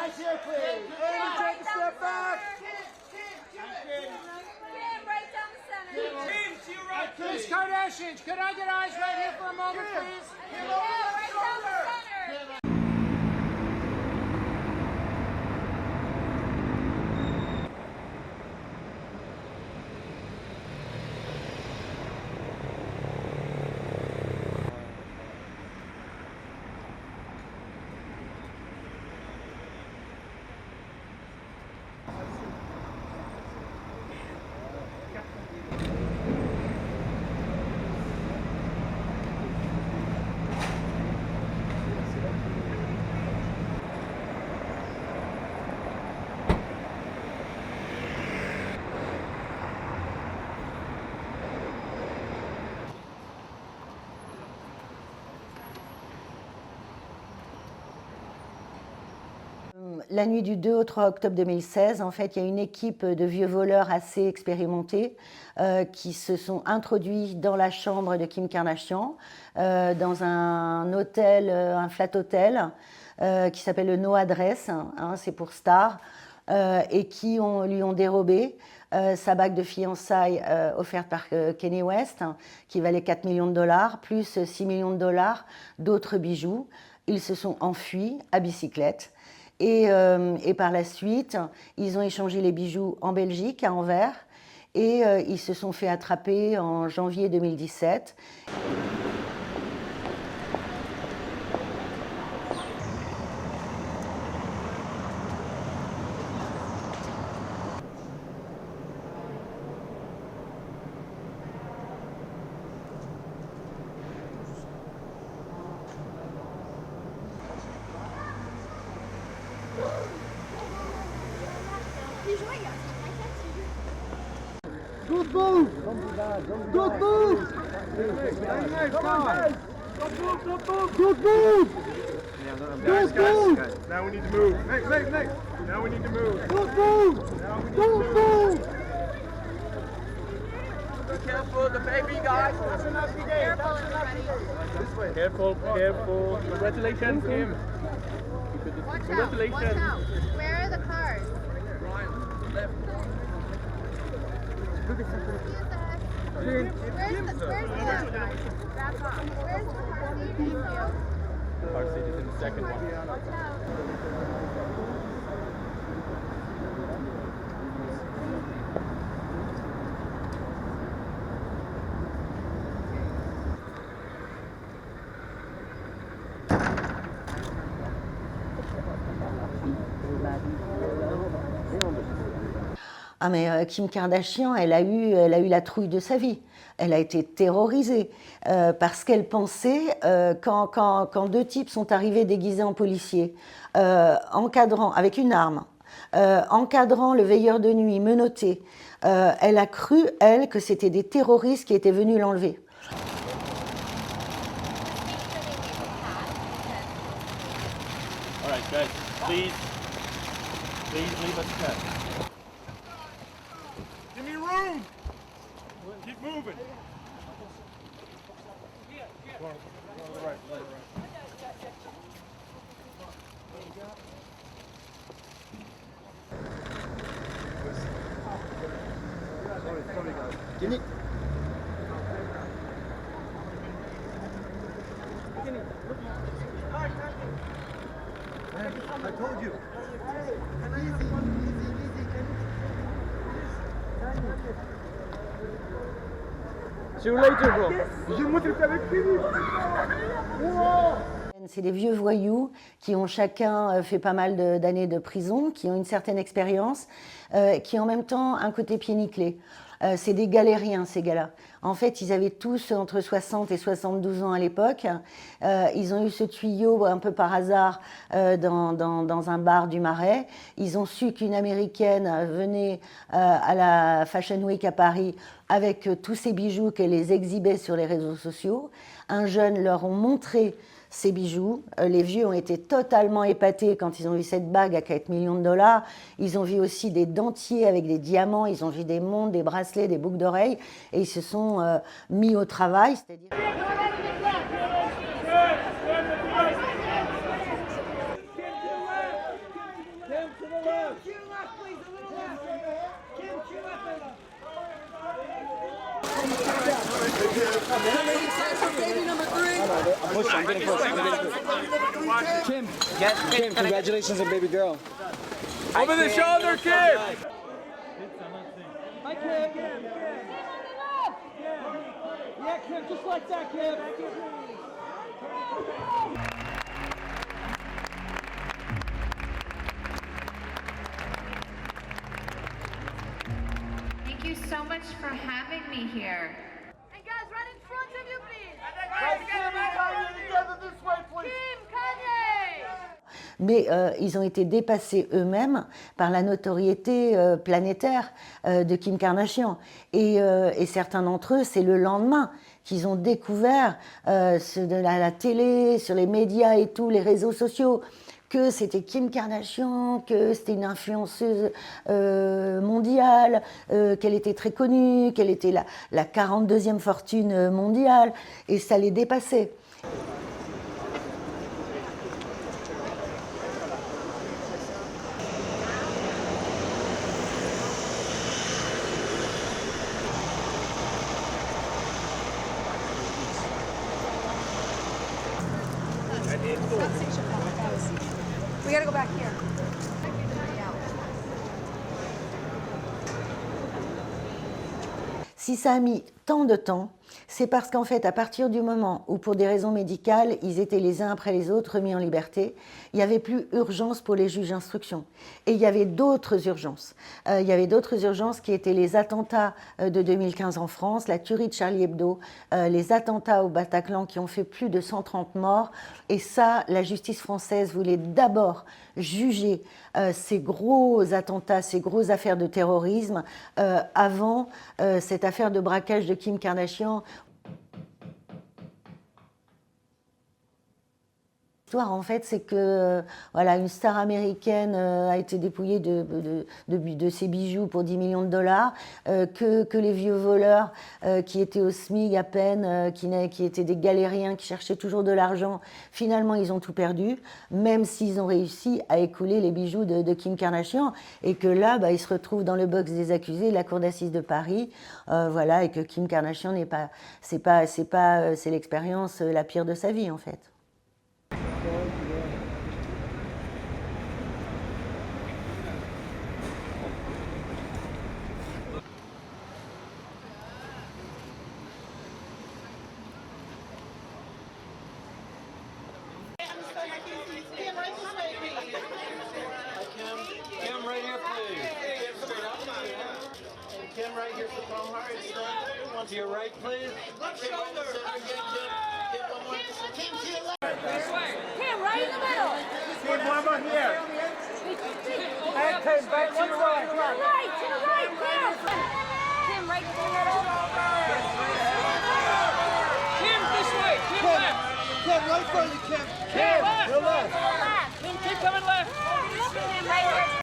Eyes here, please. And take a step back. Right down the center. Miss Kardashian, could I get eyes right here for a moment, please? Yeah, right down the center. La nuit du 2 au 3 octobre 2016, en fait, il y a une équipe de vieux voleurs assez expérimentés qui se sont introduits dans la chambre de Kim Kardashian, dans un hôtel, un flat hôtel, qui s'appelle le No Address, hein, c'est pour Star, et qui lui ont dérobé sa bague de fiançailles offerte par Kanye West, qui valait 4 millions de dollars, plus 6 millions de dollars d'autres bijoux. Ils se sont enfuis à bicyclette. Et par la suite, ils ont échangé les bijoux en Belgique, à Anvers, et ils se sont fait attraper en janvier 2017. Good move! Good move! Good move! Good move! Now we need to move. Next. Now we need to move. Good move! Good move! Be careful, the baby guys. Careful. Congratulations, Kim. Congratulations. Where are the cars? Where's the Car seat is in the second one. Ah mais Kim Kardashian, elle a eu la trouille de sa vie. Elle a été terrorisée parce qu'elle pensait, quand deux types sont arrivés déguisés en policiers, encadrant avec une arme, encadrant le veilleur de nuit menotté, elle a cru, elle, que c'était des terroristes qui étaient venus l'enlever. All right, guys, please leave us cut. Give me room. Keep moving. Go on the right. Jimmy. I told you. See you later, bro. C'est des vieux voyous qui ont chacun fait pas mal d'années de prison, qui ont une certaine expérience, qui ont en même temps un côté pied nickelé. C'est des galériens, ces gars-là. En fait, ils avaient tous entre 60 et 72 ans à l'époque. Ils ont eu ce tuyau un peu par hasard dans un bar du Marais. Ils ont su qu'une Américaine venait à la Fashion Week à Paris avec tous ces bijoux qu'elle les exhibait sur les réseaux sociaux. Un jeune leur ont montré ces bijoux. Les vieux ont été totalement épatés quand ils ont vu cette bague à 4 millions de dollars. Ils ont vu aussi des dentiers avec des diamants, ils ont vu des montres, des bracelets, des boucles d'oreilles, et ils se sont mis au travail. C'est-à-dire... I'm getting close. Kim, congratulations on baby girl. Over the shoulder, Kim. Hi, Kim. Yeah, Kim, just like that, Kim. Thank you so much for having me here. And guys, right in front of you, please. Kim, Kanye. Mais ils ont été dépassés eux-mêmes par la notoriété planétaire de Kim Kardashian. Et certains d'entre eux, c'est le lendemain qu'ils ont découvert de la télé, sur les médias et tout, les réseaux sociaux, que c'était Kim Kardashian, que c'était une influenceuse mondiale, qu'elle était très connue, qu'elle était la 42e fortune mondiale, et ça les dépassait. We gotta go back here. Si ça a mis tant de temps, c'est parce qu'en fait, à partir du moment où, pour des raisons médicales, ils étaient les uns après les autres remis en liberté, il n'y avait plus urgence pour les juges d'instruction. Et il y avait d'autres urgences. Il y avait d'autres urgences qui étaient les attentats de 2015 en France, la tuerie de Charlie Hebdo, les attentats au Bataclan qui ont fait plus de 130 morts. Et ça, la justice française voulait d'abord juger ces gros attentats, ces grosses affaires de terrorisme avant cette affaire de braquage de Kim Kardashian. L'histoire, en fait, c'est que voilà, une star américaine a été dépouillée de ses bijoux pour 10 millions de dollars, que les vieux voleurs qui étaient au SMIC à peine, qui étaient des galériens, qui cherchaient toujours de l'argent, finalement, ils ont tout perdu, même s'ils ont réussi à écouler les bijoux de Kim Kardashian, et que là, ils se retrouvent dans le box des accusés de la cour d'assises de Paris, voilà, et que Kim Kardashian c'est l'expérience la pire de sa vie, en fait. Kim, right here, please. Kim, right here for Tom Hardy. To your right, please. Left shoulder. Kim, right in the middle. Kim, one more here. And Kim, back to your right. Right, to the right, Kim. Kim, right in the middle. Kim, this way. Kim, left. Kim, right front of you, Kim. Kim, left. Your left. Left. Keep coming left. Kim, right here.